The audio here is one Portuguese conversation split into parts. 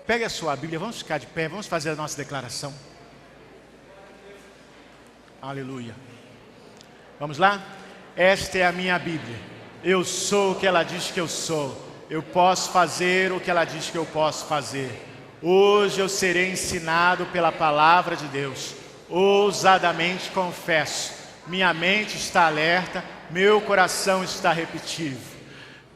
Pegue a sua Bíblia, vamos ficar de pé, vamos fazer a nossa declaração. Aleluia. Vamos lá? Esta é a minha Bíblia. Eu sou o que ela diz que eu sou. Eu posso fazer o que ela diz que eu posso fazer. Hoje eu serei ensinado pela palavra de Deus. Ousadamente confesso. Minha mente está alerta, meu coração está repetivo.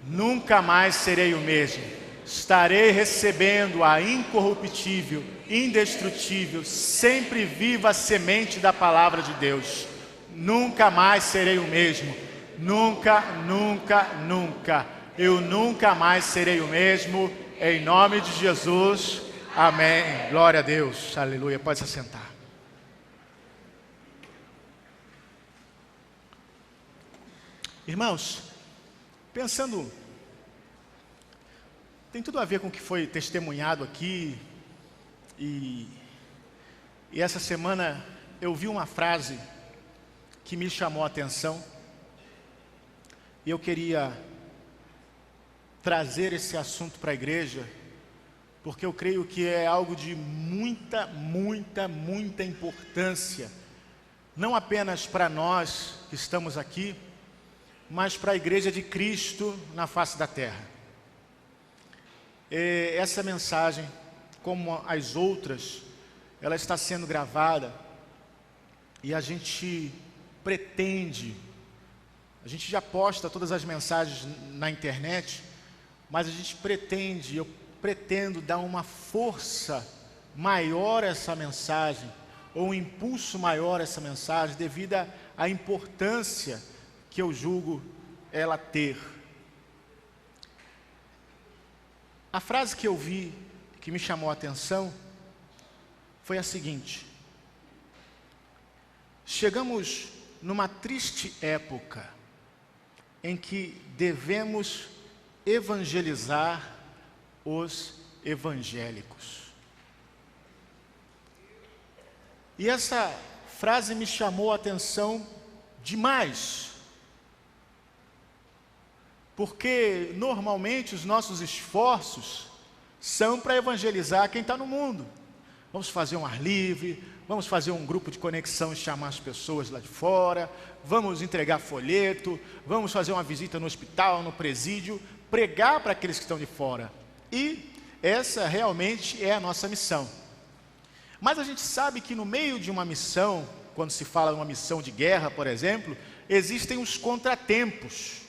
Nunca mais serei o mesmo. Estarei recebendo a incorruptível, indestrutível, sempre viva semente da palavra de Deus. Nunca mais serei o mesmo. Nunca, nunca, nunca. Eu nunca mais serei o mesmo. Em nome de Jesus. Amém. Glória a Deus. Aleluia. Pode se assentar. Irmãos, pensando, tem tudo a ver com o que foi testemunhado aqui. E essa semana eu vi uma frase que me chamou a atenção. E eu queria trazer esse assunto para a igreja, porque eu creio que é algo de muita, muita, muita importância, não apenas para nós que estamos aqui, mas para a igreja de Cristo na face da terra. Essa mensagem, como as outras, ela está sendo gravada e a gente já posta todas as mensagens na internet, mas a gente eu pretendo dar uma força maior a essa mensagem, ou um impulso maior a essa mensagem, devido à importância que eu julgo ela ter. A frase que eu vi, que me chamou a atenção, foi a seguinte: chegamos numa triste época em que devemos evangelizar os evangélicos. E essa frase me chamou a atenção demais, porque normalmente os nossos esforços são para evangelizar quem está no mundo. Vamos fazer um ar livre, vamos fazer um grupo de conexão e chamar as pessoas lá de fora, vamos entregar folheto, vamos fazer uma visita no hospital, no presídio, pregar para aqueles que estão de fora. E essa realmente é a nossa missão. Mas a gente sabe que no meio de uma missão, quando se fala de uma missão de guerra, por exemplo, existem os contratempos.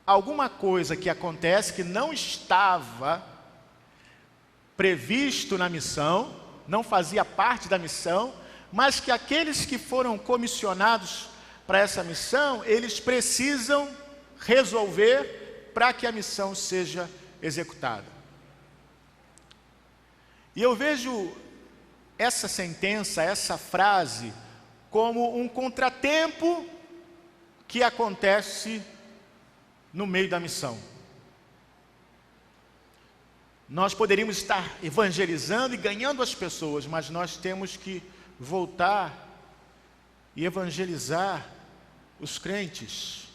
Alguma coisa que acontece que não estava previsto na missão, não fazia parte da missão, mas que aqueles que foram comissionados para essa missão, eles precisam resolver para que a missão seja executada. E eu vejo essa sentença, essa frase, como um contratempo que acontece no meio da missão. Nós poderíamos estar evangelizando e ganhando as pessoas, mas nós temos que voltar e evangelizar os crentes.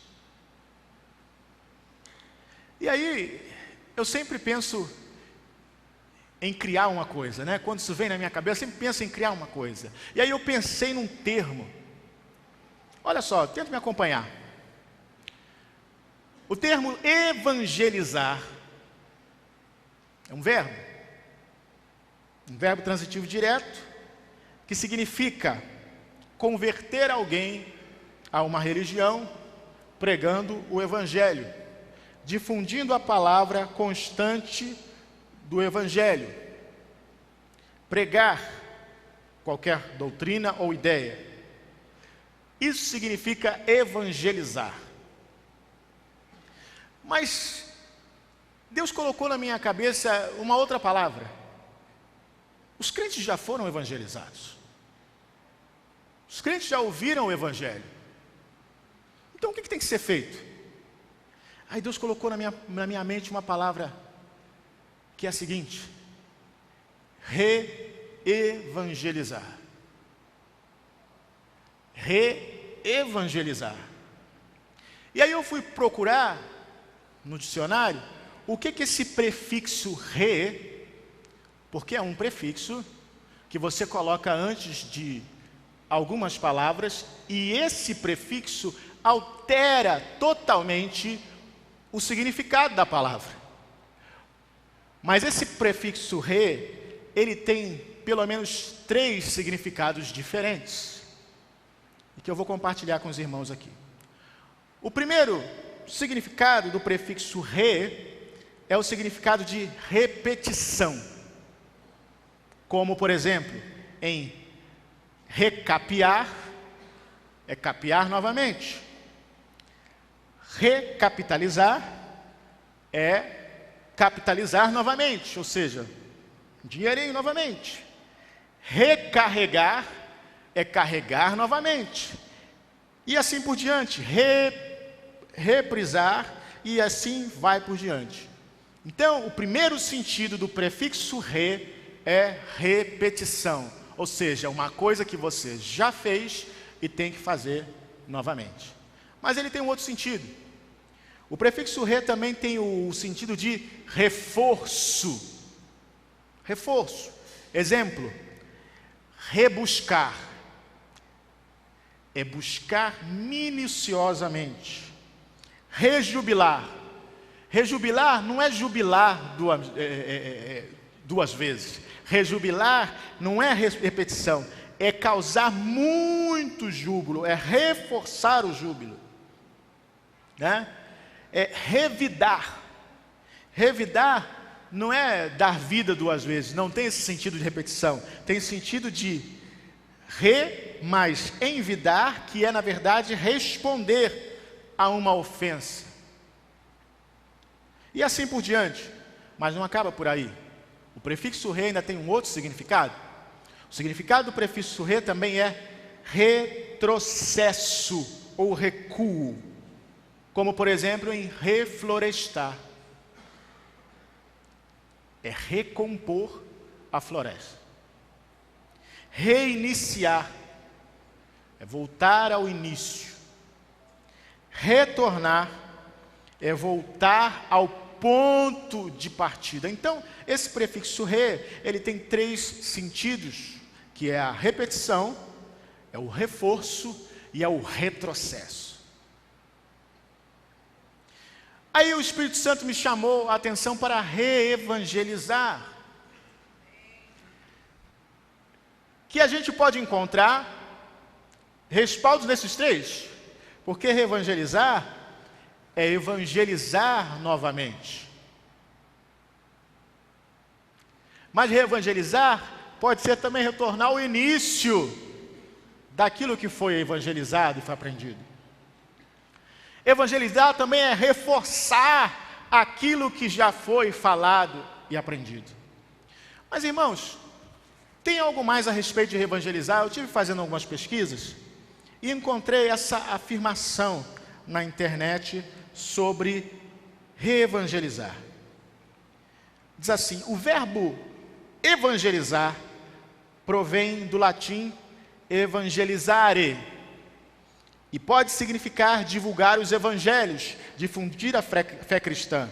E aí, eu sempre penso em criar uma coisa, né? Quando isso vem na minha cabeça, eu sempre penso em criar uma coisa. E aí eu pensei num termo. Olha só, tenta me acompanhar. O termo evangelizar é um verbo transitivo direto, que significa converter alguém a uma religião, pregando o evangelho, difundindo a palavra constante do evangelho. Pregar qualquer doutrina ou ideia. Isso significa evangelizar. Mas Deus colocou na minha cabeça uma outra palavra. Os crentes já foram evangelizados. Os crentes já ouviram o evangelho. Então o que tem que ser feito? Aí Deus colocou na minha mente uma palavra que é a seguinte: reevangelizar. Reevangelizar. E aí eu fui procurar no dicionário o que esse prefixo re, porque é um prefixo que você coloca antes de algumas palavras, e esse prefixo altera totalmente o significado da palavra. Mas esse prefixo re, ele tem pelo menos 3 significados diferentes, e que eu vou compartilhar com os irmãos aqui. O primeiro significado do prefixo re é o significado de repetição, como por exemplo, em recapear, é capear novamente. Recapitalizar é capitalizar novamente, ou seja, dinheirinho novamente. Recarregar é carregar novamente. E assim por diante. Reprisar e assim vai por diante. Então, o primeiro sentido do prefixo re é repetição. Ou seja, uma coisa que você já fez e tem que fazer novamente. Mas ele tem um outro sentido. O prefixo re também tem o sentido de reforço. Reforço. Exemplo, rebuscar. É buscar minuciosamente. Rejubilar. Rejubilar não é jubilar duas vezes. Rejubilar não é repetição, é causar muito júbilo, é reforçar o júbilo, né? É revidar. Revidar não é dar vida 2 vezes, não tem esse sentido de repetição, tem sentido de mais envidar, que é na verdade responder a uma ofensa. E assim por diante, mas não acaba por aí. O prefixo re ainda tem um outro significado. O significado do prefixo re também é retrocesso ou recuo, como por exemplo em reflorestar. É recompor a floresta. Reiniciar é voltar ao início. Retornar é voltar ao ponto de partida. Então, esse prefixo re, ele tem 3 sentidos, que é a repetição, é o reforço e é o retrocesso. Aí o Espírito Santo me chamou a atenção para reevangelizar, que a gente pode encontrar respaldos nesses 3, porque reevangelizar é evangelizar novamente. Mas reevangelizar pode ser também retornar ao início daquilo que foi evangelizado e foi aprendido. Evangelizar também é reforçar aquilo que já foi falado e aprendido. Mas irmãos, tem algo mais a respeito de reevangelizar? Eu estive fazendo algumas pesquisas e encontrei essa afirmação na internet sobre reevangelizar. Diz assim: o verbo evangelizar provém do latim evangelizare e pode significar divulgar os evangelhos, difundir a fé cristã,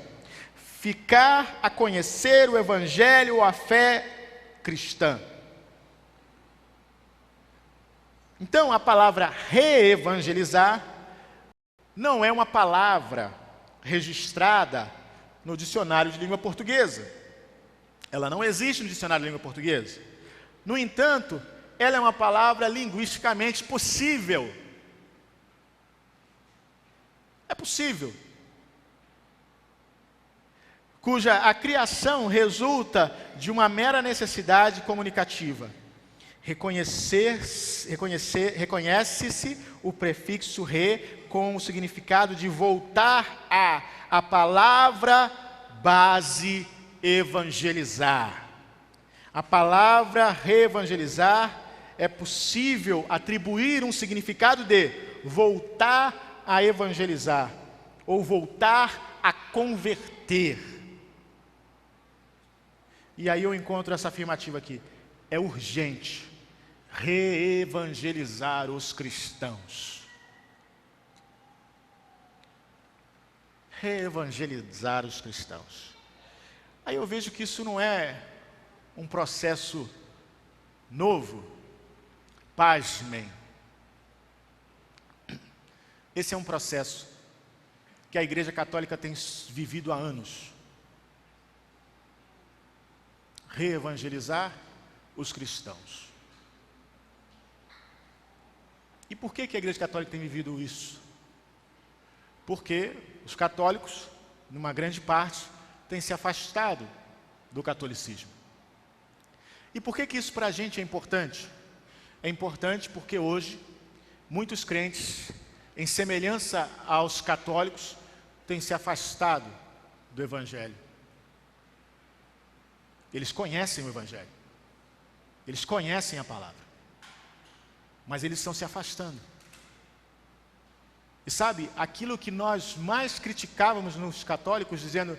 ficar a conhecer o evangelho ou a fé cristã. Então, a palavra reevangelizar não é uma palavra registrada no dicionário de língua portuguesa. Ela não existe no dicionário de língua portuguesa. No entanto, ela é uma palavra linguisticamente possível. É possível. Cuja a criação resulta de uma mera necessidade comunicativa. Reconhece-se o prefixo re com o significado de voltar a palavra base evangelizar. A palavra reevangelizar é possível atribuir um significado de voltar a evangelizar ou voltar a converter. E aí eu encontro essa afirmativa aqui: é urgente reevangelizar os cristãos. reevangelizar os cristãos. Aí eu vejo que isso não é um processo novo. Pasmem. Esse é um processo que a Igreja Católica tem vivido há anos. Reevangelizar os cristãos. E por que a Igreja Católica tem vivido isso? Porque os católicos, numa grande parte, têm se afastado do catolicismo. E por que isso para a gente é importante? É importante porque hoje, muitos crentes, em semelhança aos católicos, têm se afastado do Evangelho. Eles conhecem o Evangelho. Eles conhecem a palavra. Mas eles estão se afastando. E sabe, aquilo que nós mais criticávamos nos católicos, dizendo,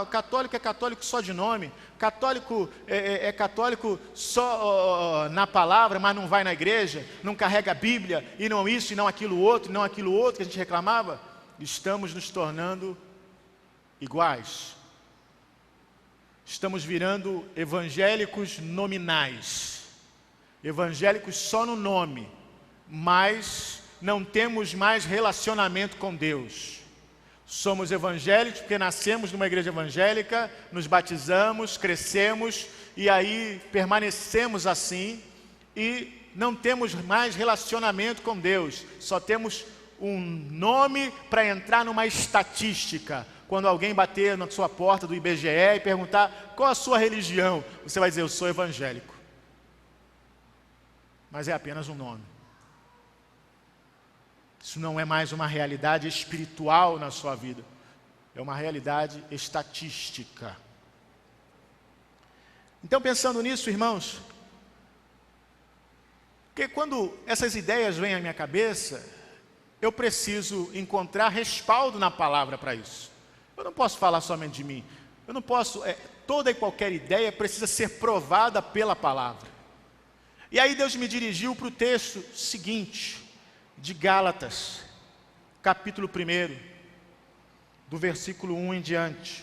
o católico é católico só de nome, católico é católico só na palavra, mas não vai na igreja, não carrega a Bíblia, e não isso, e não aquilo outro, que a gente reclamava, estamos nos tornando iguais. Estamos virando evangélicos nominais, evangélicos só no nome, mas não temos mais relacionamento com Deus. Somos evangélicos porque nascemos numa igreja evangélica, nos batizamos, crescemos e aí permanecemos assim e não temos mais relacionamento com Deus. Só temos um nome para entrar numa estatística. Quando alguém bater na sua porta do IBGE e perguntar qual a sua religião, você vai dizer, eu sou evangélico. Mas é apenas um nome. Isso não é mais uma realidade espiritual na sua vida. É uma realidade estatística. Então, pensando nisso, irmãos, porque quando essas ideias vêm à minha cabeça, eu preciso encontrar respaldo na palavra para isso. Eu não posso falar somente de mim. Eu não posso, toda e qualquer ideia precisa ser provada pela palavra. E aí Deus me dirigiu para o texto seguinte, de Gálatas, capítulo 1, do versículo 1 em diante.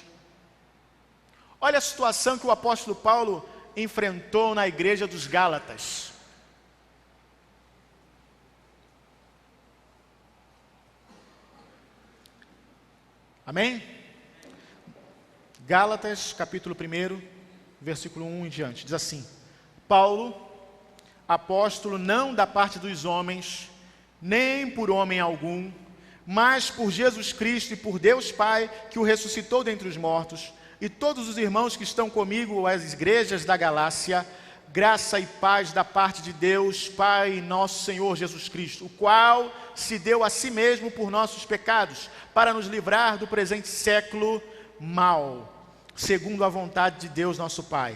Olha a situação que o apóstolo Paulo enfrentou na igreja dos Gálatas. Amém? Gálatas, capítulo 1, versículo 1 em diante. Diz assim: Paulo, apóstolo não da parte dos homens, nem por homem algum, mas por Jesus Cristo e por Deus Pai, que o ressuscitou dentre os mortos, e todos os irmãos que estão comigo, as igrejas da Galácia, graça e paz da parte de Deus, Pai e nosso Senhor Jesus Cristo, o qual se deu a si mesmo por nossos pecados, para nos livrar do presente século mau, segundo a vontade de Deus nosso Pai,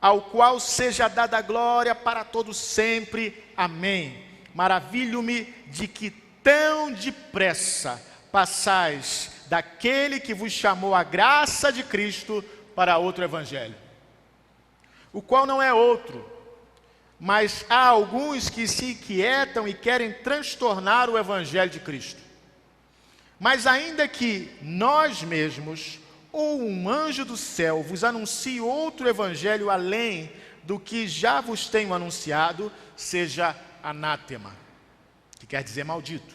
ao qual seja dada a glória para todos sempre. Amém. Maravilho-me de que tão depressa passais daquele que vos chamou a graça de Cristo para outro evangelho, o qual não é outro, mas há alguns que se inquietam e querem transtornar o evangelho de Cristo. Mas ainda que nós mesmos, ou um anjo do céu, vos anuncie outro evangelho além do que já vos tenho anunciado, seja anátema, que quer dizer maldito.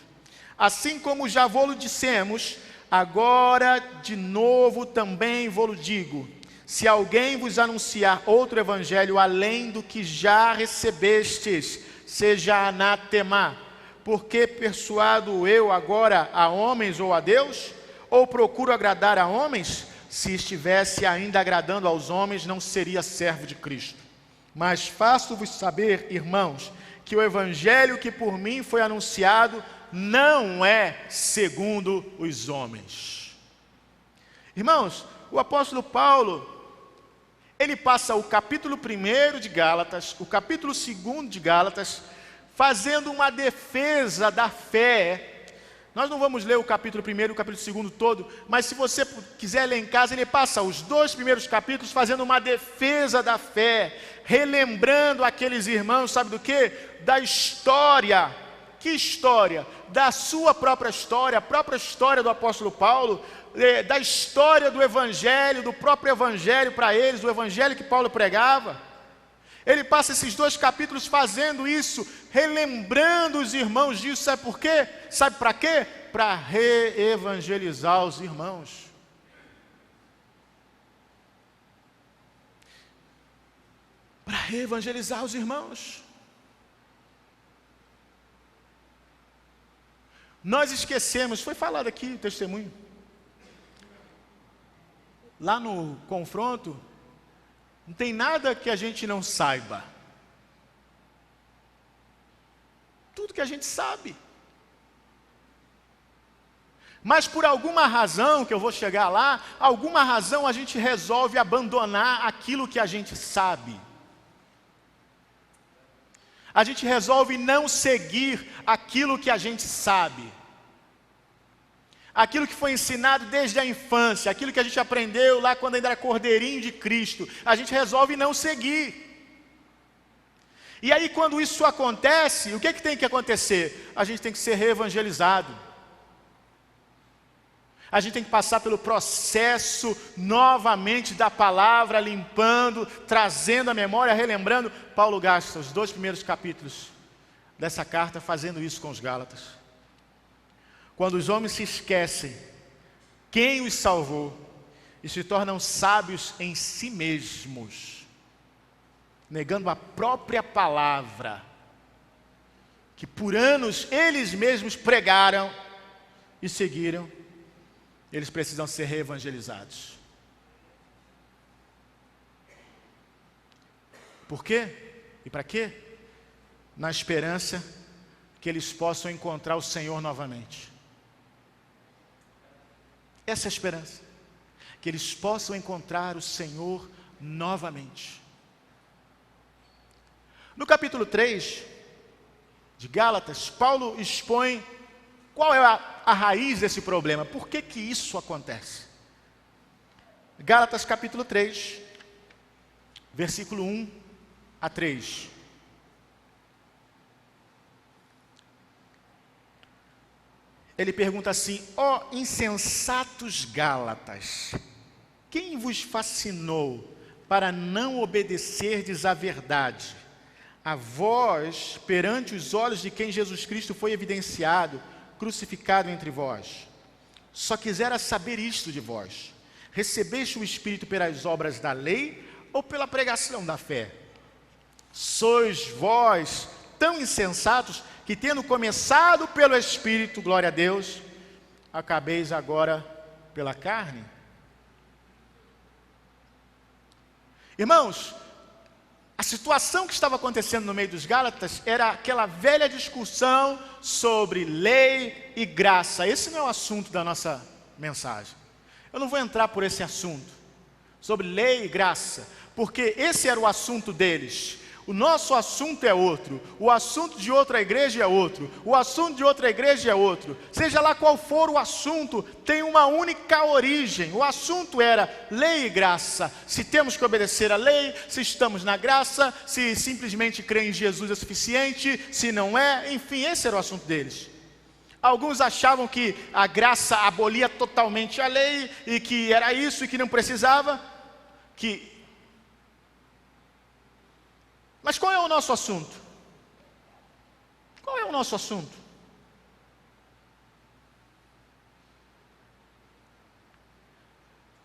Assim como já vô-lo dissemos, agora de novo também vô-lo digo: se alguém vos anunciar outro evangelho além do que já recebestes, seja anátema. Porque persuado eu agora a homens ou a Deus? Ou procuro agradar a homens? Se estivesse ainda agradando aos homens, não seria servo de Cristo. Mas faço-vos saber, irmãos, que o evangelho que por mim foi anunciado não é segundo os homens. Irmãos, o apóstolo Paulo, ele passa o capítulo 1 de Gálatas, o capítulo 2 de Gálatas, fazendo uma defesa da fé. Nós não vamos ler o capítulo 1 e o capítulo 2 todo, mas se você quiser ler em casa, ele passa os 2 primeiros capítulos fazendo uma defesa da fé, relembrando aqueles irmãos, sabe do quê? Da história. Que história? Da sua própria história, a própria história do apóstolo Paulo, da história do Evangelho, do próprio Evangelho para eles, do Evangelho que Paulo pregava. Ele passa esses 2 capítulos fazendo isso, relembrando os irmãos disso. Sabe por quê? Sabe para quê? Para reevangelizar os irmãos. Para reevangelizar os irmãos. Nós esquecemos, foi falado aqui o testemunho. Lá no confronto, não tem nada que a gente não saiba. Tudo que a gente sabe. Mas por alguma razão, que eu vou chegar lá, alguma razão a gente resolve abandonar aquilo que a gente sabe. A gente resolve não seguir aquilo que a gente sabe. Aquilo que foi ensinado desde a infância, aquilo que a gente aprendeu lá quando ainda era cordeirinho de Cristo, a gente resolve não seguir. E aí quando isso acontece, o que tem que acontecer? A gente tem que ser reevangelizado. A gente tem que passar pelo processo novamente da palavra, limpando, trazendo a memória, relembrando. Paulo gasta os 2 primeiros capítulos dessa carta fazendo isso com os Gálatas. Quando os homens se esquecem quem os salvou e se tornam sábios em si mesmos, negando a própria palavra, que por anos eles mesmos pregaram e seguiram, eles precisam ser reevangelizados. Por quê? E para quê? Na esperança que eles possam encontrar o Senhor novamente. Essa é a esperança. Que eles possam encontrar o Senhor novamente. No capítulo 3 de Gálatas, Paulo expõe qual é a raiz desse problema. Por que isso acontece? Gálatas capítulo 3, versículo 1 a 3. Ele pergunta assim: ó insensatos Gálatas, quem vos fascinou para não obedecerdes à verdade? A vós, perante os olhos de quem Jesus Cristo foi evidenciado, crucificado entre vós. Só quisera saber isto de vós: recebeste o Espírito pelas obras da lei ou pela pregação da fé? Sois vós tão insensatos que, tendo começado pelo Espírito, glória a Deus, acabeis agora pela carne? Irmãos, a situação que estava acontecendo no meio dos Gálatas era aquela velha discussão sobre lei e graça. Esse não é o assunto da nossa mensagem. Eu não vou entrar por esse assunto, sobre lei e graça, porque esse era o assunto deles. O nosso assunto é outro, o assunto de outra igreja é outro, o assunto de outra igreja é outro. Seja lá qual for o assunto, tem uma única origem. O assunto era lei e graça. Se temos que obedecer à lei, se estamos na graça, se simplesmente crer em Jesus é suficiente, se não é, enfim, esse era o assunto deles. Alguns achavam que a graça abolia totalmente a lei e que era isso e que não precisava, Mas qual é o nosso assunto? Qual é o nosso assunto?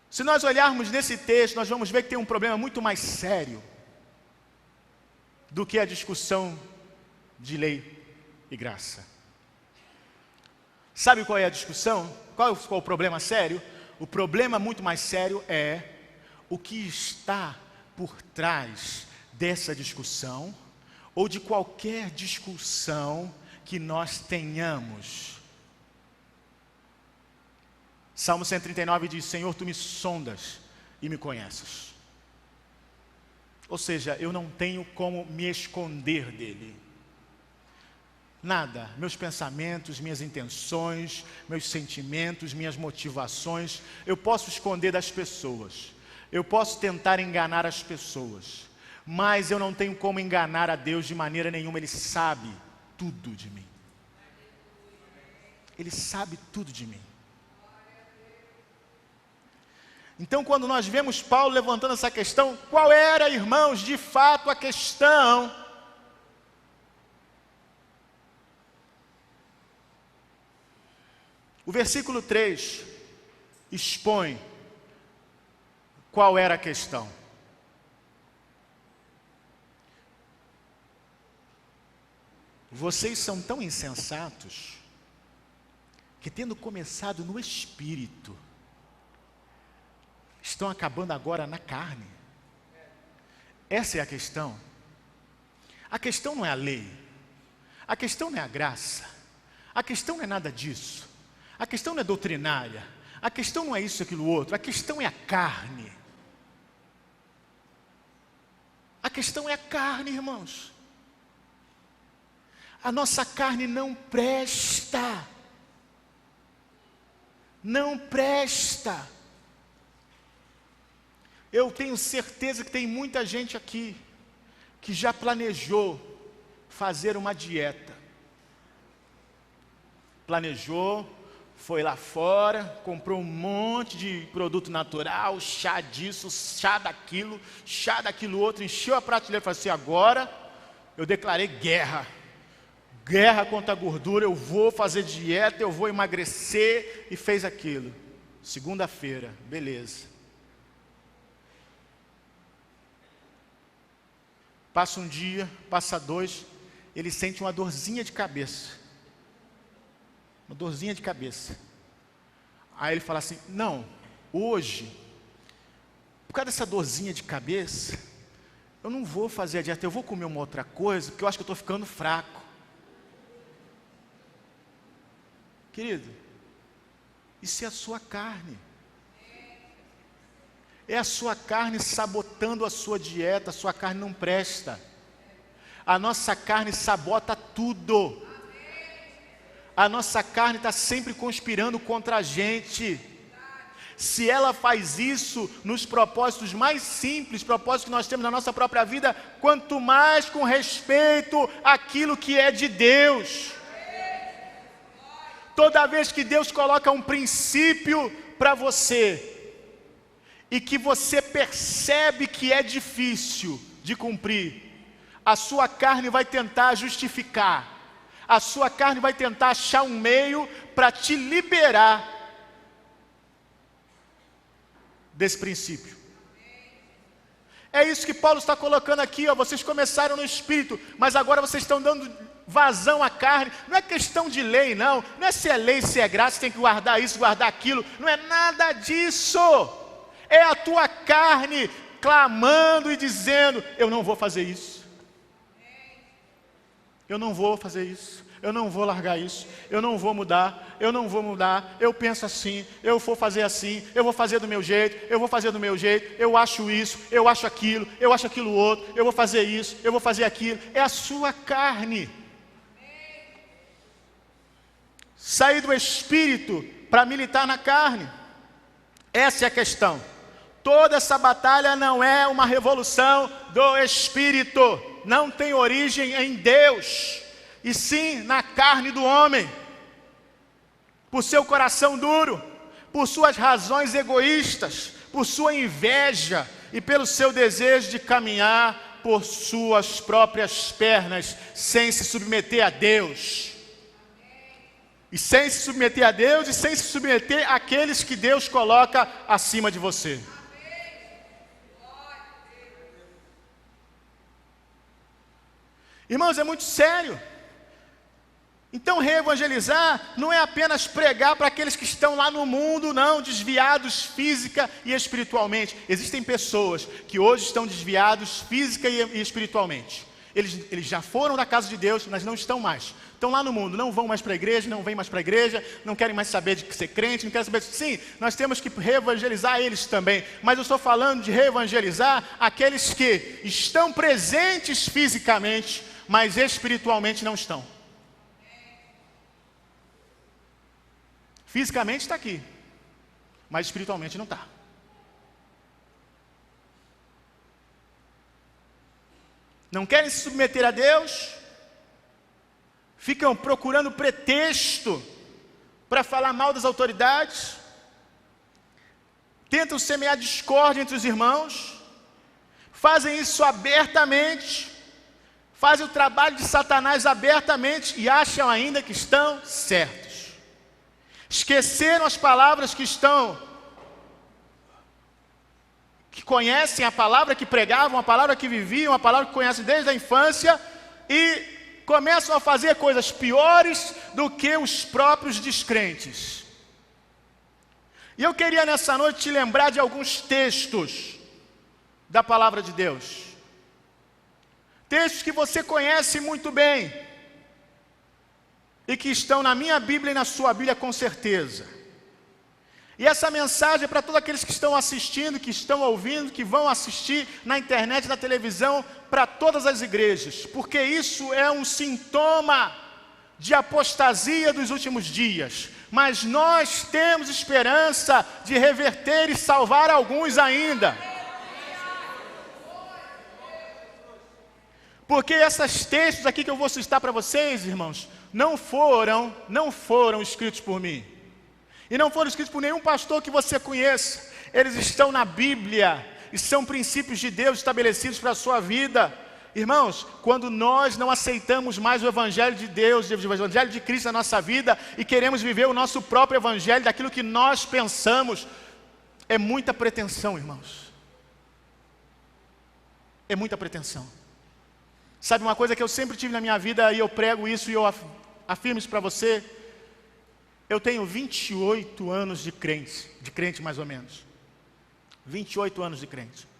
Se nós olharmos nesse texto, nós vamos ver que tem um problema muito mais sério do que a discussão de lei e graça. Sabe qual é a discussão? Qual é o problema sério? O problema muito mais sério é o que está por trás dessa discussão, ou de qualquer discussão que nós tenhamos. Salmo 139 diz: Senhor, tu me sondas e me conheces. Ou seja, eu não tenho como me esconder dele. Nada, meus pensamentos, minhas intenções, meus sentimentos, minhas motivações, eu posso esconder das pessoas. Eu posso tentar enganar as pessoas. Mas eu não tenho como enganar a Deus de maneira nenhuma. Ele sabe tudo de mim. Ele sabe tudo de mim. Então, quando nós vemos Paulo levantando essa questão, qual era, irmãos, de fato a questão? O versículo 3 expõe qual era a questão. Vocês são tão insensatos que, tendo começado no espírito, estão acabando agora na carne. Essa é a questão. A questão não é a lei. A questão não é a graça. A questão não é nada disso. A questão não é doutrinária. A questão não é isso, aquilo, outro. A questão é a carne. A questão é a carne, irmãos. A nossa carne não presta. Não presta. Eu tenho certeza que tem muita gente aqui que já planejou fazer uma dieta. Planejou, foi lá fora, comprou um monte de produto natural, chá disso, chá daquilo outro, encheu a prateleira e falou assim: agora eu declarei guerra. Guerra contra a gordura, eu vou fazer dieta, eu vou emagrecer, e fez aquilo. Segunda-feira, beleza. Passa um dia, passa 2, ele sente uma dorzinha de cabeça. Uma dorzinha de cabeça. Aí ele fala assim: não, hoje, por causa dessa dorzinha de cabeça, eu não vou fazer a dieta, eu vou comer uma outra coisa, porque eu acho que eu estou ficando fraco. Querido, isso é a sua carne. É a sua carne sabotando a sua dieta. A sua carne não presta. A nossa carne sabota tudo. A nossa carne está sempre conspirando contra a gente. Se ela faz isso nos propósitos mais simples, propósitos que nós temos na nossa própria vida, quanto mais com respeito àquilo que é de Deus. Toda vez que Deus coloca um princípio para você, e que você percebe que é difícil de cumprir, a sua carne vai tentar justificar, a sua carne vai tentar achar um meio para te liberar desse princípio. É isso que Paulo está colocando aqui, ó. Vocês começaram no espírito, mas agora vocês estão dando vazão à carne. Não é questão de lei, não é se é lei, se é graça, tem que guardar isso, guardar aquilo, não é nada disso. É a tua carne clamando e dizendo: eu não vou fazer isso, eu não vou fazer isso, eu não vou largar isso, eu não vou mudar, eu penso assim, eu vou fazer assim, eu vou fazer do meu jeito, eu acho isso, eu acho aquilo outro, eu vou fazer isso, eu vou fazer aquilo. É a sua carne. Sair do espírito para militar na carne. Essa é a questão. Toda essa batalha não é uma revolução do espírito, não tem origem em Deus, e sim na carne do homem, por seu coração duro, por suas razões egoístas, por sua inveja e pelo seu desejo de caminhar por suas próprias pernas, sem se submeter a Deus. E sem se submeter a Deus, e sem se submeter àqueles que Deus coloca acima de você. Irmãos, é muito sério. Então reevangelizar não é apenas pregar para aqueles que estão lá no mundo, não, desviados física e espiritualmente. Existem pessoas que hoje estão desviados física e espiritualmente. Eles já foram da casa de Deus, mas não estão mais. Estão lá no mundo, não vão mais para a igreja, não vêm mais para a igreja, não querem mais saber de ser crente, não querem saber. Sim, nós temos que reevangelizar eles também. Mas eu estou falando de reevangelizar aqueles que estão presentes fisicamente, mas espiritualmente não estão. Fisicamente está aqui, mas espiritualmente não está. Não querem se submeter a Deus, ficam procurando pretexto para falar mal das autoridades, tentam semear discórdia entre os irmãos, fazem isso abertamente, fazem o trabalho de Satanás abertamente e acham ainda que estão certos. Esqueceram as palavras que conhecem, a palavra que pregavam, a palavra que viviam, a palavra que conhecem desde a infância e começam a fazer coisas piores do que os próprios descrentes. E eu queria nessa noite te lembrar de alguns textos da palavra de Deus. Textos que você conhece muito bem e que estão na minha Bíblia e na sua Bíblia com certeza. E essa mensagem é para todos aqueles que estão assistindo, que estão ouvindo, que vão assistir na internet, na televisão, para todas as igrejas, porque isso é um sintoma de apostasia dos últimos dias. Mas nós temos esperança de reverter e salvar alguns ainda. Porque esses textos aqui que eu vou citar para vocês, irmãos, não foram escritos por mim. E não foram escritos por nenhum pastor que você conheça. Eles estão na Bíblia e são princípios de Deus estabelecidos para a sua vida. Irmãos, quando nós não aceitamos mais o Evangelho de Deus, o Evangelho de Cristo na nossa vida e queremos viver o nosso próprio Evangelho, daquilo que nós pensamos, é muita pretensão, irmãos. É muita pretensão. Sabe uma coisa que eu sempre tive na minha vida, e eu prego isso e eu afirmo isso para você? Eu tenho 28 anos de crente mais ou menos. 28 anos de crente.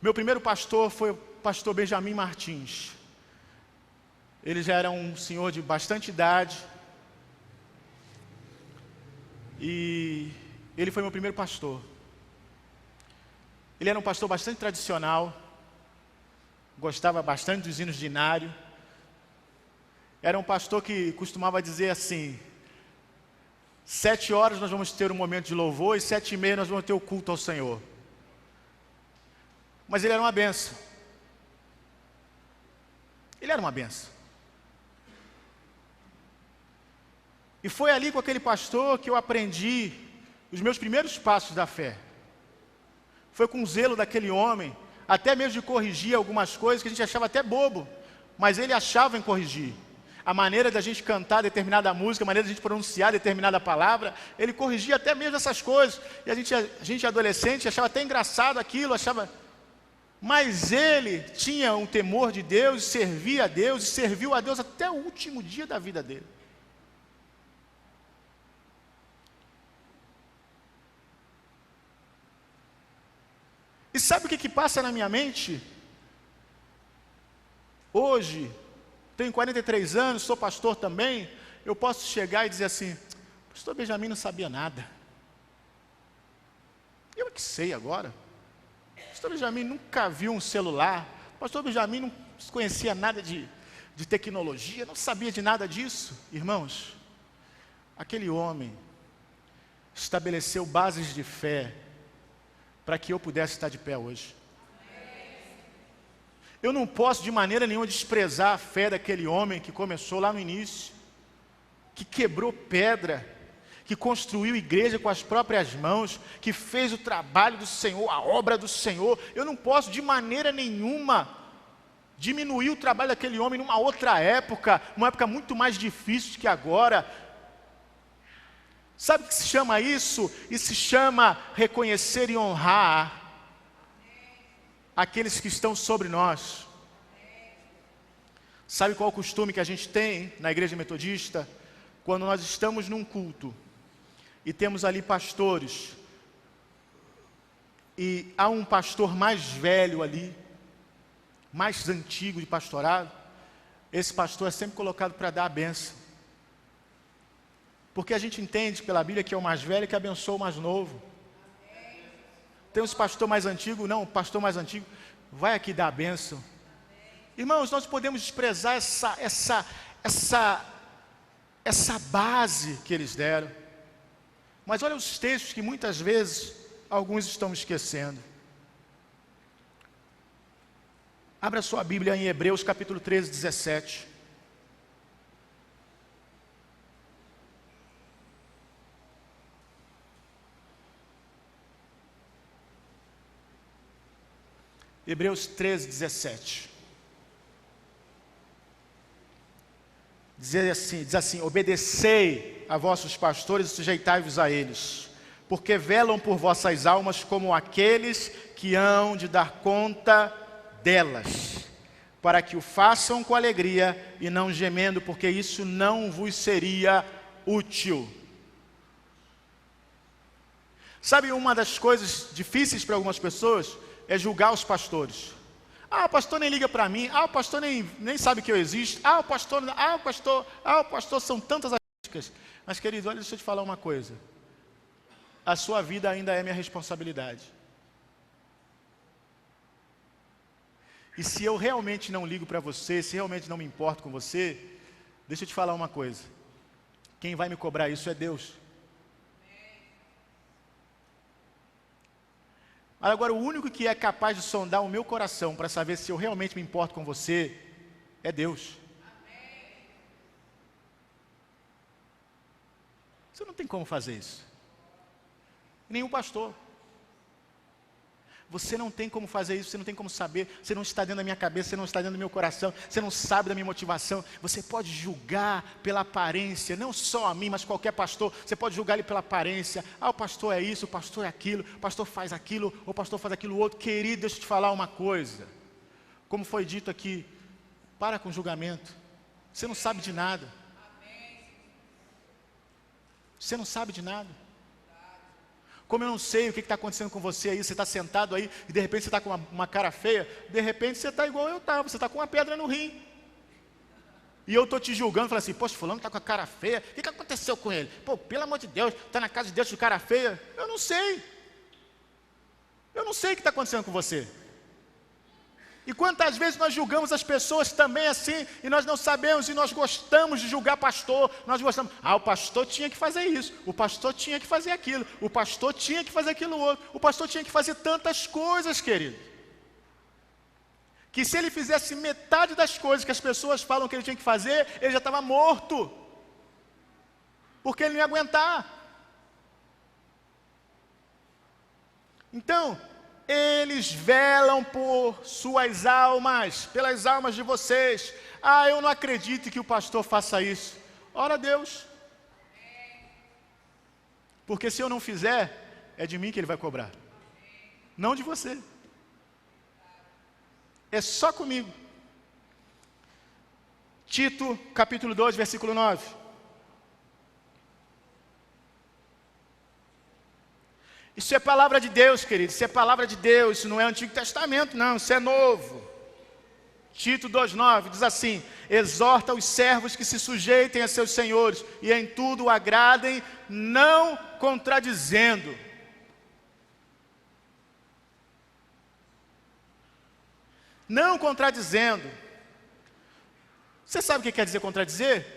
Meu primeiro pastor foi o pastor Benjamin Martins. Ele já era um senhor de bastante idade. E ele foi meu primeiro pastor. Ele era um pastor bastante tradicional. Gostava bastante dos hinos de Inário. Era um pastor que costumava dizer assim: 7 horas nós vamos ter um momento de louvor e 7h30 nós vamos ter o culto ao Senhor. Mas ele era uma benção. Ele era uma benção. E foi ali com aquele pastor que eu aprendi os meus primeiros passos da fé. Foi com o zelo daquele homem, até mesmo de corrigir algumas coisas que a gente achava até bobo, mas ele achava em corrigir. A maneira da gente cantar determinada música, a maneira da gente pronunciar determinada palavra, ele corrigia até mesmo essas coisas. E a gente adolescente achava até engraçado aquilo, mas ele tinha um temor de Deus, servia a Deus e serviu a Deus até o último dia da vida dele. E sabe o que passa na minha mente? Hoje, tenho 43 anos, sou pastor também, eu posso chegar e dizer assim: o pastor Benjamin não sabia nada. Eu é que sei agora. O pastor Benjamin nunca viu um celular. O pastor Benjamin não conhecia nada de tecnologia, não sabia de nada disso. Irmãos, aquele homem estabeleceu bases de fé para que eu pudesse estar de pé hoje. Eu não posso de maneira nenhuma desprezar a fé daquele homem que começou lá no início, que quebrou pedra, que construiu igreja com as próprias mãos, que fez o trabalho do Senhor, a obra do Senhor. Eu não posso de maneira nenhuma diminuir o trabalho daquele homem numa outra época, uma época muito mais difícil que agora. Sabe o que se chama isso? Isso se chama reconhecer e honrar aqueles que estão sobre nós. Sabe qual é o costume que a gente tem na igreja metodista? Quando nós estamos num culto e temos ali pastores, e há um pastor mais velho ali, mais antigo de pastorado, esse pastor é sempre colocado para dar a bênção. Porque a gente entende pela Bíblia que é o mais velho que abençoa o mais novo. Tem os pastor mais antigo, não, o pastor mais antigo vai aqui dar a bênção. Irmãos, nós podemos desprezar essa base que eles deram. Mas olha os textos que muitas vezes alguns estão esquecendo. Abra sua Bíblia em Hebreus capítulo 13, 17. Hebreus 13, 17. Diz assim: obedecei a vossos pastores e sujeitai-vos a eles, porque velam por vossas almas como aqueles que hão de dar conta delas, para que o façam com alegria e não gemendo, porque isso não vos seria útil. Sabe, uma das coisas difíceis para algumas pessoas é julgar os pastores. Ah, o pastor nem liga para mim. Ah, o pastor nem sabe que eu existo. Ah, o pastor, são tantas críticas. Mas, querido, olha, deixa eu te falar uma coisa. A sua vida ainda é minha responsabilidade. E se eu realmente não ligo para você, se realmente não me importo com você, deixa eu te falar uma coisa. Quem vai me cobrar isso é Deus. Agora, o único que é capaz de sondar o meu coração para saber se eu realmente me importo com você é Deus. Você não tem como fazer isso. Nenhum pastor. Você não tem como fazer isso, você não tem como saber, você não está dentro da minha cabeça, você não está dentro do meu coração, você não sabe da minha motivação. Você pode julgar pela aparência, não só a mim, mas qualquer pastor, você pode julgar ele pela aparência. Ah, o pastor é isso, o pastor é aquilo, o pastor faz aquilo, ou o pastor faz aquilo outro. Querido, deixa eu te falar uma coisa. Como foi dito aqui, para com o julgamento. Você não sabe de nada. Você não sabe de nada. Como eu não sei o que está acontecendo com você aí, você está sentado aí e de repente você está com uma cara feia, de repente você está igual eu estava, você está com uma pedra no rim. E eu estou te julgando, falando assim, poxa, fulano está com a cara feia, o que aconteceu com ele? Pô, pelo amor de Deus, está na casa de Deus de cara feia? Eu não sei. Eu não sei o que está acontecendo com você. E quantas vezes nós julgamos as pessoas também assim, e nós não sabemos, e nós gostamos de julgar pastor, nós gostamos, o pastor tinha que fazer isso, o pastor tinha que fazer aquilo, o pastor tinha que fazer aquilo outro, o pastor tinha que fazer tantas coisas, querido, que se ele fizesse metade das coisas que as pessoas falam que ele tinha que fazer, ele já estava morto, porque ele não ia aguentar. Então, eles velam por suas almas, pelas almas de vocês. Ah, eu não acredito que o pastor faça isso. Ora a Deus. Porque se eu não fizer, é de mim que ele vai cobrar. Não de você. É só comigo. Tito, capítulo 2, versículo 9. Isso é palavra de Deus, querido, isso é palavra de Deus, isso não é Antigo Testamento, não, isso é novo. Tito 2,9 diz assim: exorta os servos que se sujeitem a seus senhores e em tudo agradem, não contradizendo. Não contradizendo. Você sabe o que quer dizer contradizer?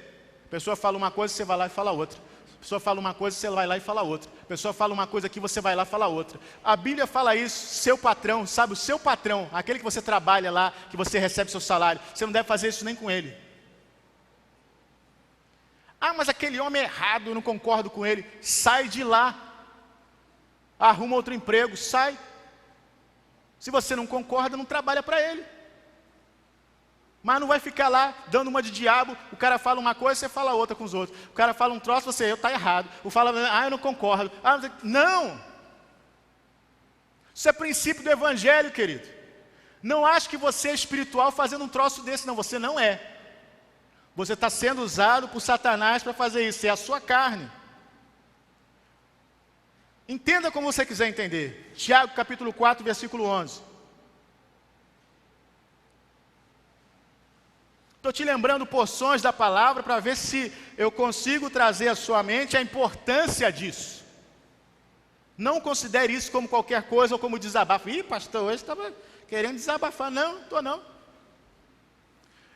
A pessoa fala uma coisa, você vai lá e fala outra. A pessoa fala uma coisa, você vai lá e fala outra. A pessoa fala uma coisa aqui, você vai lá e fala outra. A Bíblia fala isso, seu patrão, sabe, o seu patrão, aquele que você trabalha lá, que você recebe seu salário, você não deve fazer isso nem com ele. Ah, mas aquele homem é errado, eu não concordo com ele. Sai de lá. Arruma outro emprego, sai. Se você não concorda, não trabalha para ele. Mas não vai ficar lá dando uma de diabo, o cara fala uma coisa, você fala outra com os outros. O cara fala um troço, você, está errado. O fala, eu não concordo. Não! Isso é princípio do evangelho, querido. Não ache que você é espiritual fazendo um troço desse, não, você não é. Você está sendo usado por Satanás para fazer isso, é a sua carne. Entenda como você quiser entender. Tiago capítulo 4, versículo 11. Estou te lembrando porções da palavra para ver se eu consigo trazer à sua mente a importância disso. Não considere isso como qualquer coisa ou como desabafo. Ih, pastor, hoje estava querendo desabafar. Não, estou não.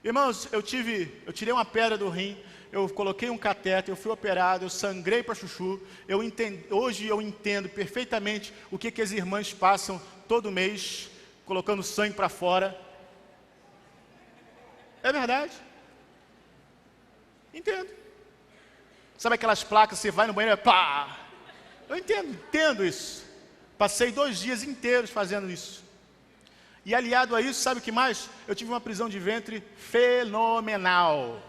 Irmãos, eu tirei uma pedra do rim, eu coloquei um cateter, eu fui operado, eu sangrei para chuchu. Hoje eu entendo perfeitamente o que as irmãs passam todo mês, colocando sangue para fora. É verdade. Entendo. Sabe aquelas placas, você vai no banheiro e pá! Eu entendo isso. Passei 2 dias inteiros fazendo isso. E aliado a isso, sabe o que mais? Eu tive uma prisão de ventre fenomenal.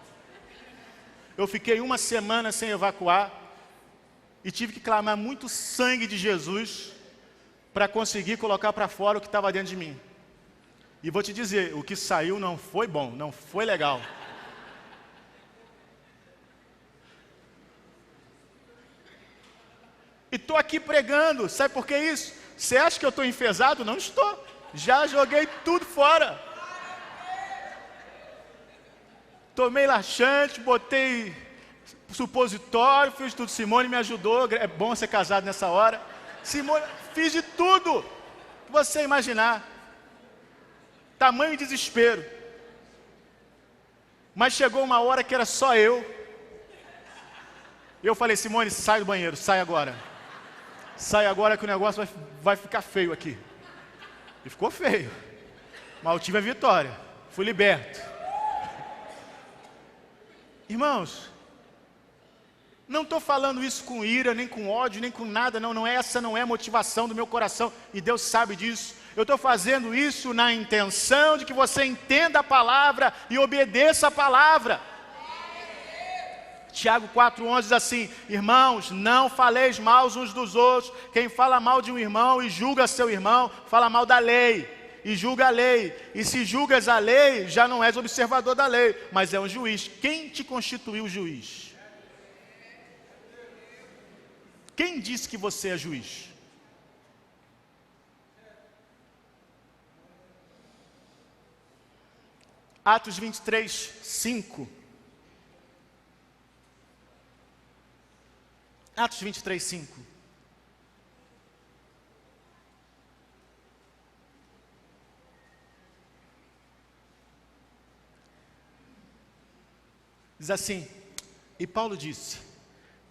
Eu fiquei 1 semana sem evacuar e tive que clamar muito sangue de Jesus para conseguir colocar para fora o que estava dentro de mim. E vou te dizer, o que saiu não foi bom, não foi legal. E estou aqui pregando, sabe por que isso? Você acha que eu estou enfesado? Não estou. Já joguei tudo fora. Tomei laxante, botei supositório, fiz tudo. Simone me ajudou, é bom ser casado nessa hora. Simone, fiz de tudo que você imaginar. Tamanho desespero. Mas chegou uma hora que era só eu. Eu falei, Simone, sai do banheiro, sai agora. Sai agora que o negócio vai ficar feio aqui. E ficou feio. Mas eu tive a vitória. Fui liberto. Irmãos, não estou falando isso com ira, nem com ódio, nem com nada. Não, essa não é a motivação do meu coração. E Deus sabe disso. Eu estou fazendo isso na intenção de que você entenda a palavra e obedeça a palavra. Tiago 4,11 diz assim: irmãos, não faleis mal uns dos outros. Quem fala mal de um irmão e julga seu irmão, fala mal da lei e julga a lei. E se julgas a lei, já não és observador da lei, mas é um juiz. Quem te constituiu juiz? Quem disse que você é juiz? Atos 23, 5. Atos 23, 5. Diz assim, e Paulo disse,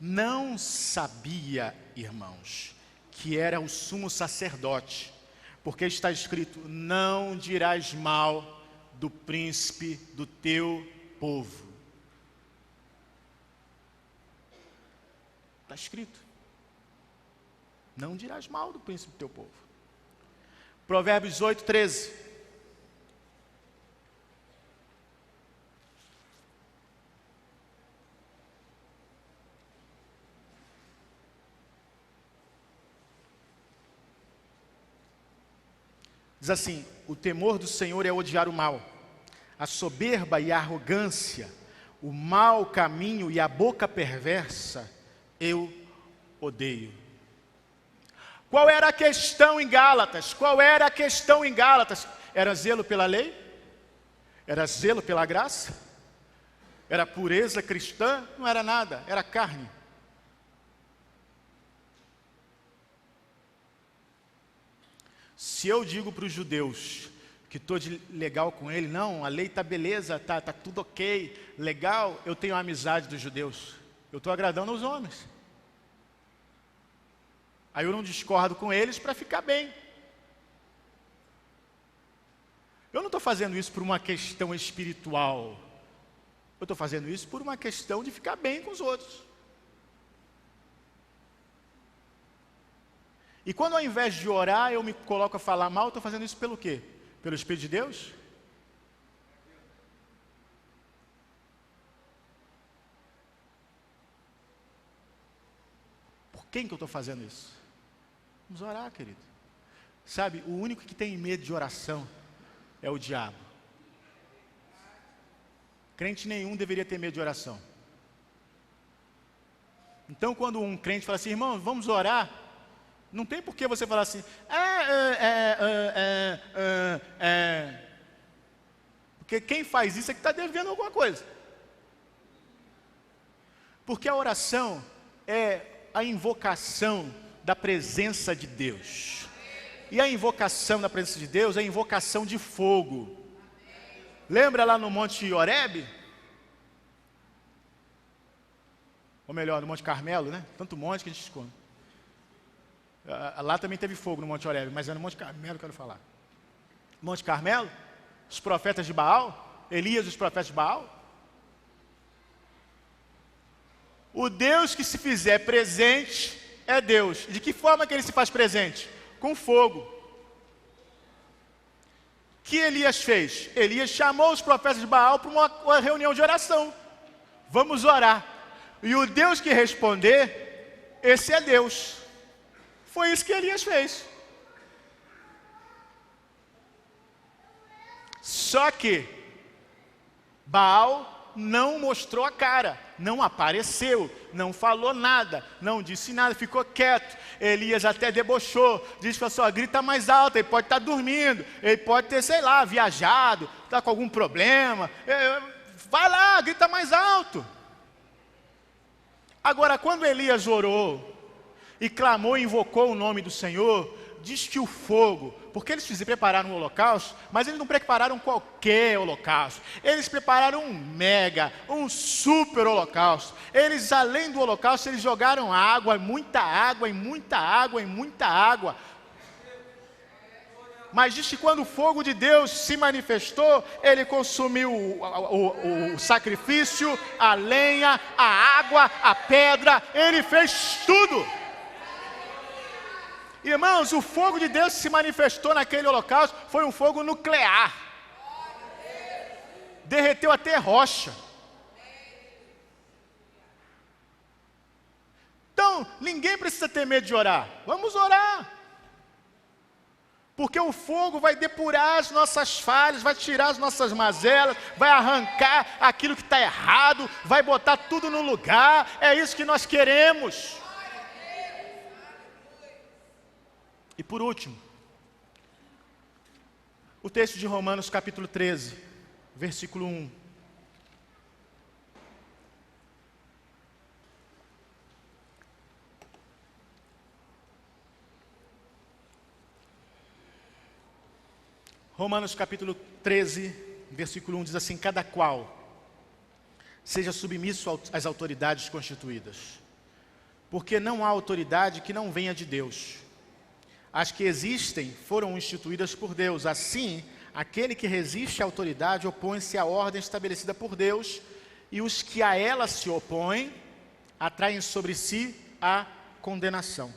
não sabia, irmãos, que era o sumo sacerdote, porque está escrito, não dirás mal do príncipe do teu povo. Está escrito. Não dirás mal do príncipe do teu povo. Provérbios 8, 13. Diz assim, o temor do Senhor é odiar o mal, a soberba e a arrogância, o mau caminho e a boca perversa, eu odeio. Qual era a questão em Gálatas? Qual era a questão em Gálatas? Era zelo pela lei? Era zelo pela graça? Era pureza cristã? Não era nada, era carne. Se eu digo para os judeus que estou legal com ele, não, a lei está beleza, tá tudo ok, legal, eu tenho a amizade dos judeus. Eu estou agradando aos homens. Aí eu não discordo com eles para ficar bem. Eu não estou fazendo isso por uma questão espiritual. Eu estou fazendo isso por uma questão de ficar bem com os outros. E quando ao invés de orar eu me coloco a falar mal, eu estou fazendo isso pelo quê? Pelo Espírito de Deus? Por quem que eu estou fazendo isso? Vamos orar, querido. Sabe, o único que tem medo de oração é o diabo. Crente nenhum deveria ter medo de oração. Então, quando um crente fala assim, irmão, vamos orar, não tem por que você falar assim, porque quem faz isso é que está devendo alguma coisa. Porque a oração é a invocação da presença de Deus. E a invocação da presença de Deus é a invocação de fogo. Lembra lá no Monte Horebe? Ou melhor, no Monte Carmelo, né? Tanto monte que a gente esconde. Lá também teve fogo no Monte Horebe, mas é no Monte Carmelo que eu quero falar. Monte Carmelo, os profetas de Baal, Elias e os profetas de Baal. O Deus que se fizer presente é Deus. De que forma que ele se faz presente? Com fogo. que Elias fez? Elias chamou os profetas de Baal para uma reunião de oração. Vamos orar. E o Deus que responder, esse é Deus. Foi isso que Elias fez. Só que Baal não mostrou a cara, não apareceu, não falou nada, não disse nada, ficou quieto. Elias até debochou, disse para a pessoa, grita mais alto, ele pode estar dormindo, ele pode ter, sei lá, viajado, está com algum problema, vai lá, grita mais alto. Agora, quando Elias orou e clamou e invocou o nome do Senhor, diz que o fogo, porque eles prepararam um holocausto, mas eles não prepararam qualquer holocausto, eles prepararam um mega, um super holocausto. Eles, além do holocausto, eles jogaram água, muita água, e muita água, e muita água. Mas diz que quando o fogo de Deus se manifestou, ele consumiu o sacrifício, a lenha, a água, a pedra, ele fez tudo. Irmãos, o fogo de Deus que se manifestou naquele holocausto foi um fogo nuclear. Derreteu até rocha. Então, ninguém precisa ter medo de orar. Vamos orar. Porque o fogo vai depurar as nossas falhas, vai tirar as nossas mazelas, vai arrancar aquilo que está errado, vai botar tudo no lugar. É isso que nós queremos. E por último, o texto de Romanos capítulo 13, versículo 1. Romanos capítulo 13, versículo 1 diz assim, cada qual seja submisso às autoridades constituídas, porque não há autoridade que não venha de Deus. As que existem foram instituídas por Deus. Assim, aquele que resiste à autoridade opõe-se à ordem estabelecida por Deus, e os que a ela se opõem atraem sobre si a condenação.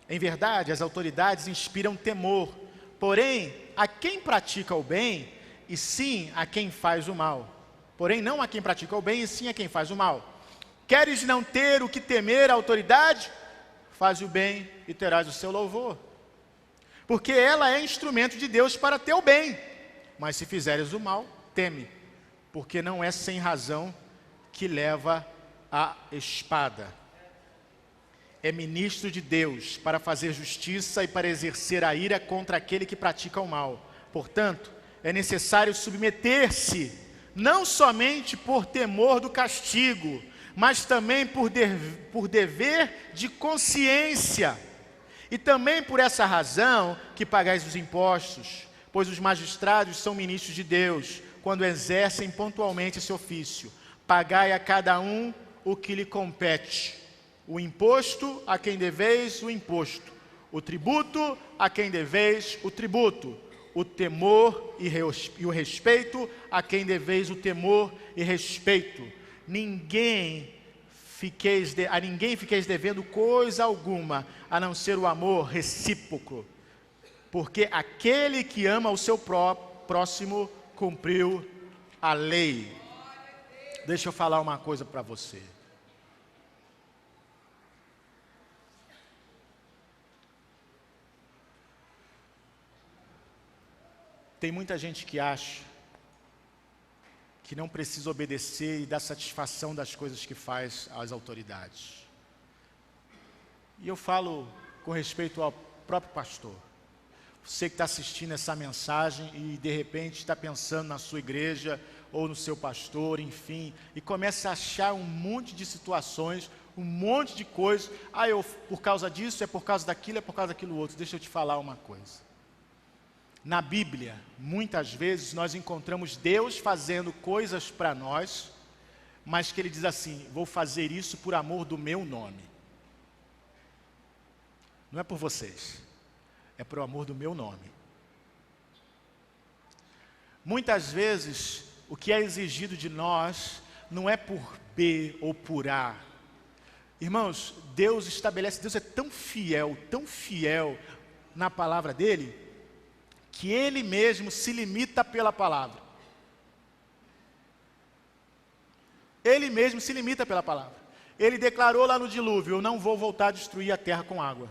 Em verdade, as autoridades inspiram temor, porém, a quem pratica o bem, e sim a quem faz o mal. Porém, não a quem pratica o bem, e sim a quem faz o mal. Queres não ter o que temer a autoridade? Faz o bem e terás o seu louvor. Porque ela é instrumento de Deus para teu bem. Mas se fizeres o mal, teme. Porque não é sem razão que leva a espada. É ministro de Deus para fazer justiça e para exercer a ira contra aquele que pratica o mal. Portanto, é necessário submeter-se, não somente por temor do castigo, mas também por dever de consciência. E também por essa razão que pagais os impostos, pois os magistrados são ministros de Deus, quando exercem pontualmente esse ofício. Pagai a cada um o que lhe compete. O imposto a quem deveis o imposto. O tributo a quem deveis o tributo. O temor e o respeito a quem deveis o temor e respeito. A ninguém fiqueis devendo coisa alguma, a não ser o amor recíproco. Porque aquele que ama o seu próximo cumpriu a lei. Deixa eu falar uma coisa para você. Tem muita gente que acha que não precisa obedecer e dar satisfação das coisas que faz às autoridades. E eu falo com respeito ao próprio pastor. Você que está assistindo essa mensagem e de repente está pensando na sua igreja ou no seu pastor, enfim, e começa a achar um monte de situações, um monte de coisas. Por causa disso, é por causa daquilo, é por causa daquilo outro. Deixa eu te falar uma coisa. Na Bíblia, muitas vezes nós encontramos Deus fazendo coisas para nós, mas que Ele diz assim, vou fazer isso por amor do meu nome. Não é por vocês, é por amor do meu nome. Muitas vezes, o que é exigido de nós não é por B ou por A. Irmãos, Deus é tão fiel na palavra dEle, que ele mesmo se limita pela palavra. Ele mesmo se limita pela palavra. Ele declarou lá no dilúvio: eu não vou voltar a destruir a terra com água.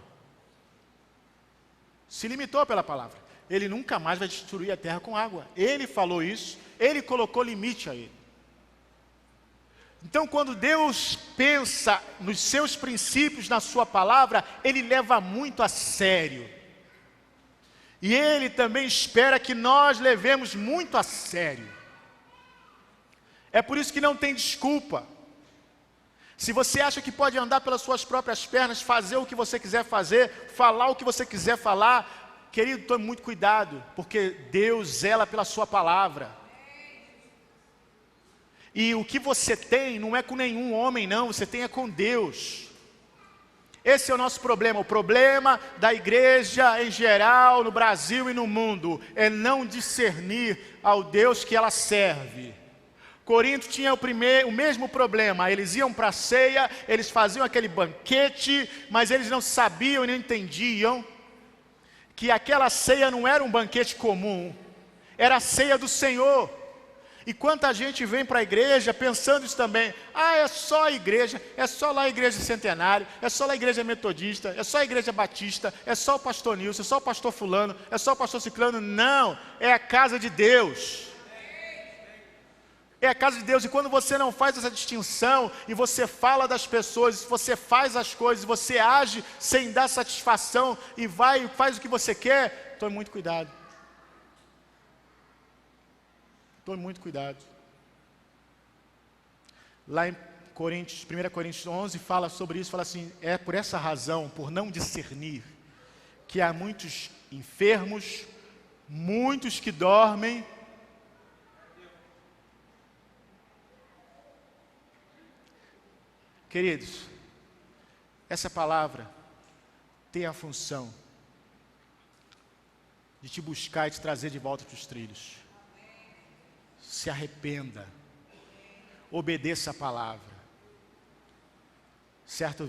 Se limitou pela palavra. Ele nunca mais vai destruir a terra com água. Ele falou isso, ele colocou limite a ele. Então, quando Deus pensa nos seus princípios, na sua palavra, ele leva muito a sério. E ele também espera que nós levemos muito a sério. É por isso que não tem desculpa. Se você acha que pode andar pelas suas próprias pernas, fazer o que você quiser fazer, falar o que você quiser falar, querido, tome muito cuidado, porque Deus zela pela sua palavra. E o que você tem não é com nenhum homem, não, você tem é com Deus. Esse é o nosso problema. O problema da igreja em geral, no Brasil e no mundo, é não discernir ao Deus que ela serve. Corinto tinha o mesmo problema. Eles iam para a ceia, eles faziam aquele banquete, mas eles não sabiam e não entendiam que aquela ceia não era um banquete comum, era a ceia do Senhor. E quanta gente vem para a igreja pensando isso também: ah, é só a igreja, é só lá a igreja centenário, é só lá a igreja metodista, é só a igreja batista, é só o pastor Nilson, é só o pastor fulano, é só o pastor ciclano. Não, é a casa de Deus. É a casa de Deus. E quando você não faz essa distinção, e você fala das pessoas, você faz as coisas, você age sem dar satisfação, e vai e faz o que você quer, tome muito cuidado. Tome muito cuidado. Lá em 1 Coríntios 11 fala sobre isso, fala assim: é por essa razão, por não discernir, que há muitos enfermos, muitos que dormem. Queridos, essa palavra tem a função de te buscar e te trazer de volta para os trilhos. Se arrependa, obedeça a palavra. Certa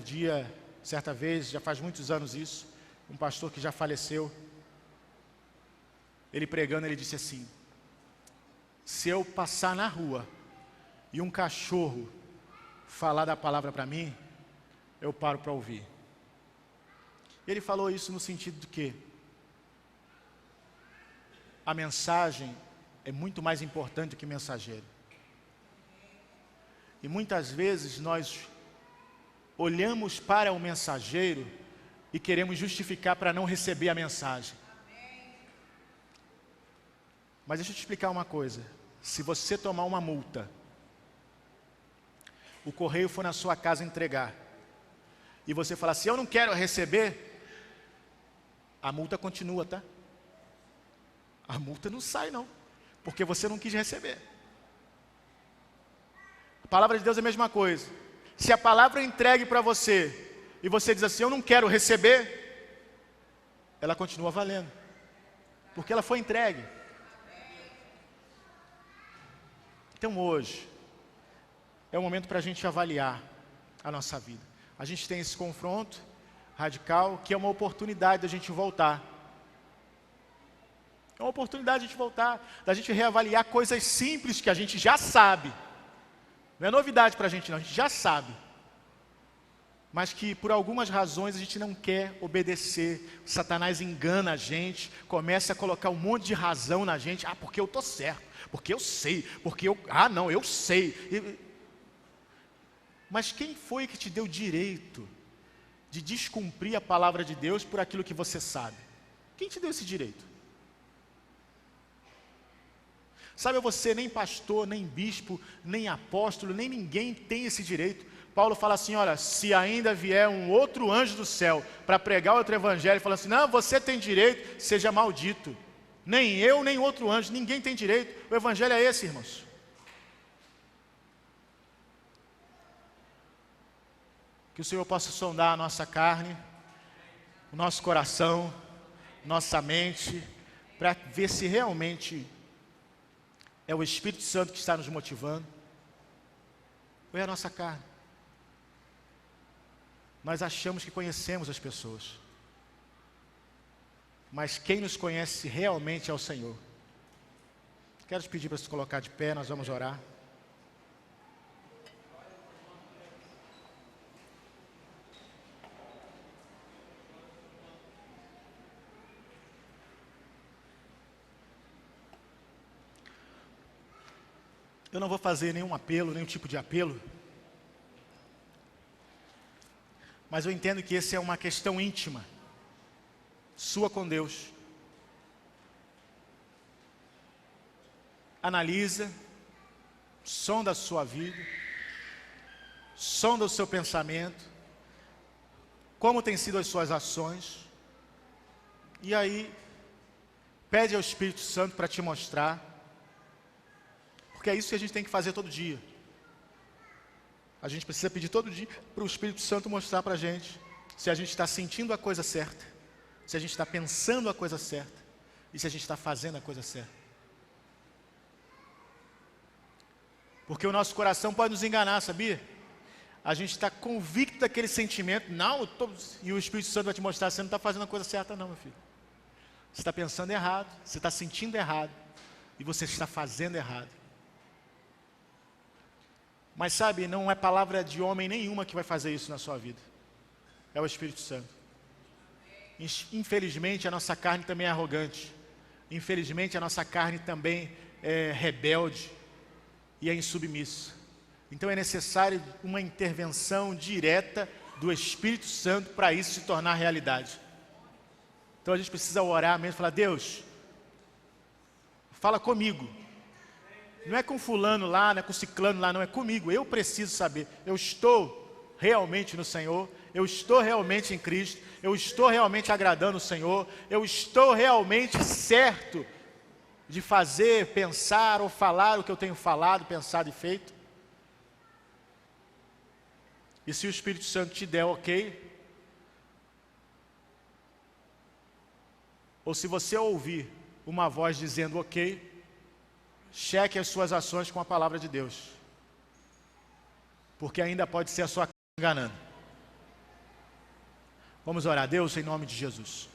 vez, já faz muitos anos isso, um pastor que já faleceu, ele pregando, ele disse assim: se eu passar na rua e um cachorro falar da palavra para mim, eu paro para ouvir. Ele falou isso no sentido de que a mensagem é muito mais importante do que mensageiro. E muitas vezes nós olhamos para o mensageiro e queremos justificar para não receber a mensagem. Mas deixa eu te explicar uma coisa. Se você tomar uma multa, o correio for na sua casa entregar, e você falar assim: eu não quero receber, a multa continua, tá? A multa não sai não, porque você não quis receber. A palavra de Deus é a mesma coisa. Se a palavra é entregue para você, e você diz assim: eu não quero receber, ela continua valendo, porque ela foi entregue. Então hoje é o momento para a gente avaliar a nossa vida. A gente tem esse confronto radical, que é uma oportunidade da gente voltar. É uma oportunidade de a gente voltar, da gente reavaliar coisas simples que a gente já sabe. Não é novidade para a gente não, a gente já sabe. Mas que por algumas razões a gente não quer obedecer. Satanás engana a gente, começa a colocar um monte de razão na gente. Ah, porque eu estou certo, porque eu sei, porque eu... Ah, não, eu sei. Mas quem foi que te deu direito de descumprir a palavra de Deus por aquilo que você sabe? Quem te deu esse direito? Sabe, você nem pastor, nem bispo, nem apóstolo, nem ninguém tem esse direito. Paulo fala assim: olha, se ainda vier um outro anjo do céu para pregar outro evangelho, falando assim: não, você tem direito, seja maldito. Nem eu, nem outro anjo, ninguém tem direito. O evangelho é esse, irmãos. Que o Senhor possa sondar a nossa carne, o nosso coração, nossa mente, para ver se realmente é o Espírito Santo que está nos motivando, ou é a nossa carne. Nós achamos que conhecemos as pessoas. mas quem nos conhece realmente é o Senhor. Quero te pedir para se colocar de pé, nós vamos orar. Eu não vou fazer nenhum apelo, nenhum tipo de apelo, mas eu entendo que essa é uma questão íntima, sua com Deus. Analisa, sonda a sua vida, sonda o seu pensamento, como têm sido as suas ações, e aí pede ao Espírito Santo para te mostrar, porque é isso que a gente tem que fazer todo dia. A gente precisa pedir todo dia para o Espírito Santo mostrar para a gente se a gente está sentindo a coisa certa, se a gente está pensando a coisa certa e se a gente está fazendo a coisa certa. Porque o nosso coração pode nos enganar, sabia? A gente está convicto daquele sentimento, e o Espírito Santo vai te mostrar, você não está fazendo a coisa certa não, meu filho. Você está pensando errado, você está sentindo errado e você está fazendo errado. Mas sabe, não é palavra de homem nenhuma que vai fazer isso na sua vida. É o Espírito Santo. Infelizmente a nossa carne também é arrogante. Infelizmente a nossa carne também é rebelde e é insubmissa. Então é necessário uma intervenção direta do Espírito Santo para isso se tornar realidade. Então a gente precisa orar mesmo, falar: Deus, fala comigo. Não é com fulano lá, não é com ciclano lá, não, é comigo. Eu preciso saber, eu estou realmente no Senhor, eu estou realmente em Cristo, eu estou realmente agradando o Senhor, eu estou realmente certo de fazer, pensar ou falar o que eu tenho falado, pensado e feito. E se o Espírito Santo te der ok, ou se você ouvir uma voz dizendo ok, cheque as suas ações com a palavra de Deus, porque ainda pode ser a sua carne enganando. Vamos orar. Deus, em nome de Jesus,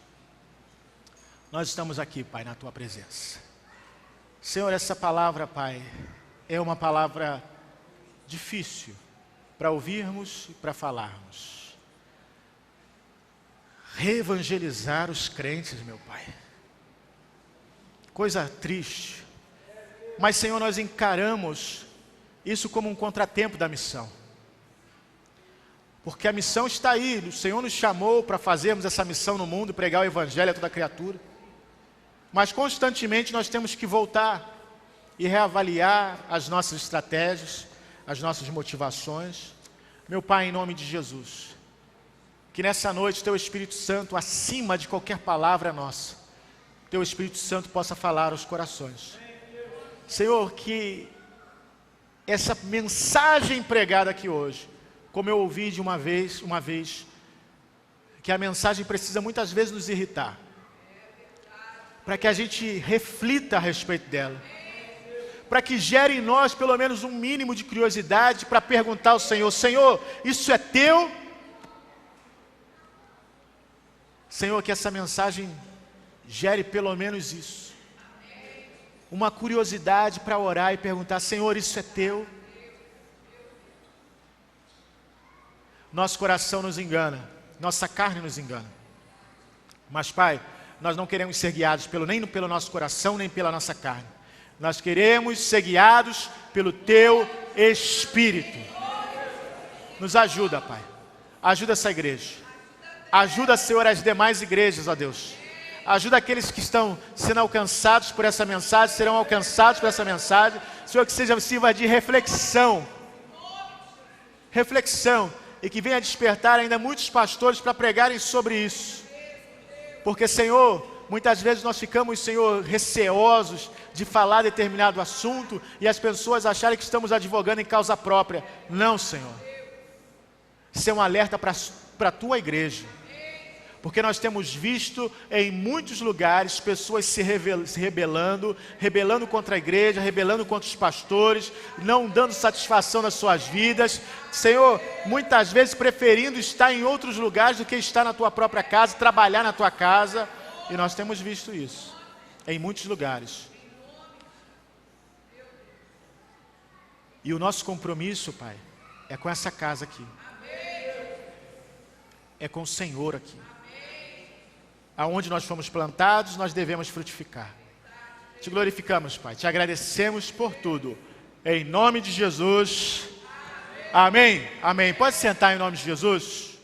nós estamos aqui, Pai, na Tua presença. Senhor, essa palavra, Pai, é uma palavra difícil para ouvirmos e para falarmos. Reevangelizar os crentes, meu Pai, coisa triste. Mas, Senhor, nós encaramos isso como um contratempo da missão. Porque a missão está aí, o Senhor nos chamou para fazermos essa missão no mundo, pregar o Evangelho a toda criatura. Mas constantemente nós temos que voltar e reavaliar as nossas estratégias, as nossas motivações. Meu Pai, em nome de Jesus, que nessa noite Teu Espírito Santo, acima de qualquer palavra nossa, Teu Espírito Santo possa falar aos corações. Senhor, que essa mensagem pregada aqui hoje, como eu ouvi de uma vez, que a mensagem precisa muitas vezes nos irritar, para que a gente reflita a respeito dela, para que gere em nós pelo menos um mínimo de curiosidade para perguntar ao Senhor: Senhor, isso é Teu? Senhor, que essa mensagem gere pelo menos isso. Uma curiosidade para orar e perguntar: Senhor, isso é Teu? Nosso coração nos engana, nossa carne nos engana. Mas, Pai, nós não queremos ser guiados nem pelo nosso coração, nem pela nossa carne. Nós queremos ser guiados pelo Teu Espírito. Nos ajuda, Pai. Ajuda essa igreja. Ajuda, Senhor, as demais igrejas, ó Deus. Ajuda aqueles que estão sendo alcançados por essa mensagem, serão alcançados por essa mensagem. Senhor, que sirva de reflexão. Reflexão. E que venha despertar ainda muitos pastores para pregarem sobre isso. Porque, Senhor, muitas vezes nós ficamos, Senhor, receosos de falar determinado assunto e as pessoas acharem que estamos advogando em causa própria. Não, Senhor. Isso é um alerta para a Tua igreja. Porque nós temos visto em muitos lugares pessoas se rebelando contra a igreja, rebelando contra os pastores, não dando satisfação nas suas vidas. Senhor, muitas vezes preferindo estar em outros lugares do que estar na Tua própria casa, trabalhar na Tua casa. E nós temos visto isso em muitos lugares. E o nosso compromisso, Pai, é com essa casa aqui. É com o Senhor aqui. Aonde nós fomos plantados, nós devemos frutificar. Te glorificamos, Pai. Te agradecemos por tudo. Em nome de Jesus. Amém. Amém. Pode sentar em nome de Jesus.